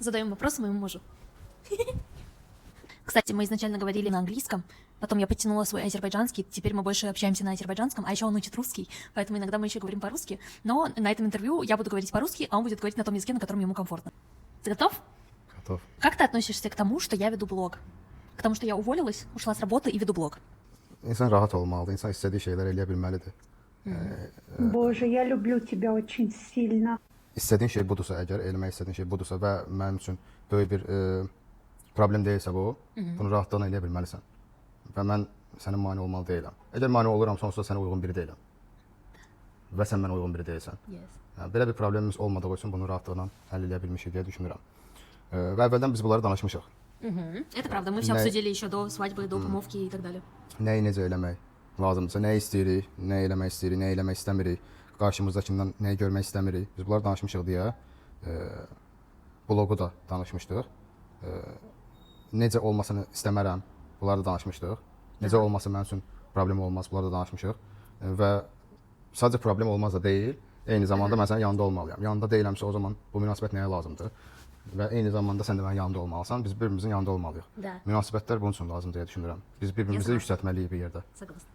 Задаем вопрос моему мужу. Кстати, мы изначально говорили на английском, потом я подтянула свой азербайджанский, теперь мы больше общаемся на азербайджанском, а еще он учит русский, поэтому иногда мы еще говорим по-русски, но на этом интервью я буду говорить по-русски, а он будет говорить на том языке, на котором ему комфортно. Ты готов? Готов. Как ты относишься к тому, что я веду блог? К тому, что я уволилась, ушла с работы и веду блог? İnsan rahat olmalıdır. İnsan istediği şeyler eləyə bilməlidir. Боже, я люблю тебя очень сильно. İstədiyin şey budursa, əgər eləmək istədiyin şey budursa və mənim üçün böyük bir problem deyilsə bu, bunu rahatlıqla eləyə bilməlisən. Və mən sənin mane olmalı deyiləm. Əgər mane oluramsa, onsuz da sənə uyğun biri deyiləm. Və sən mənə uyğun biri deyilsən. Yes. Yəni, belə bir problemimiz olmadığı üçün bunu rahatlıqla həll eləyə bilmişik deyə düşünürəm. Və əvvəldən biz bunları danışmışıq. Это правда, мы все Да. обсудили еще до свадьбы, до помолвки и так далее. Nəyi necə eləmək lazımdırsa, nə istəyirik, nə eləmək istəyirik, nə eləmək istəmirik, qarşımızdakindən nəyi görmək istəmirik. Biz bunları danışmışıq deyə bloqu da danışmışdıq. Necə olmasını istəmərəm, bunları da danışmışdıq. Necə olması mənim üçün problem olmaz, bunları da danışmışıq. Və sadəcə problem olmaz da deyil, eyni zamanda mən sənin yanında olmalıyam. Yanında deyiləmsə o zaman bu münasibət nəyə lazımdır? Və eyni zamanda sən də mənim yanında olmalısan, biz bir-birimizin yanında olmalıyıq. Да. Münasibətlər bunun üçün lazım deyə düşünürəm. Biz bir-birimizi Yazılı. yüksəltməliyik bir yerdə. Согласна.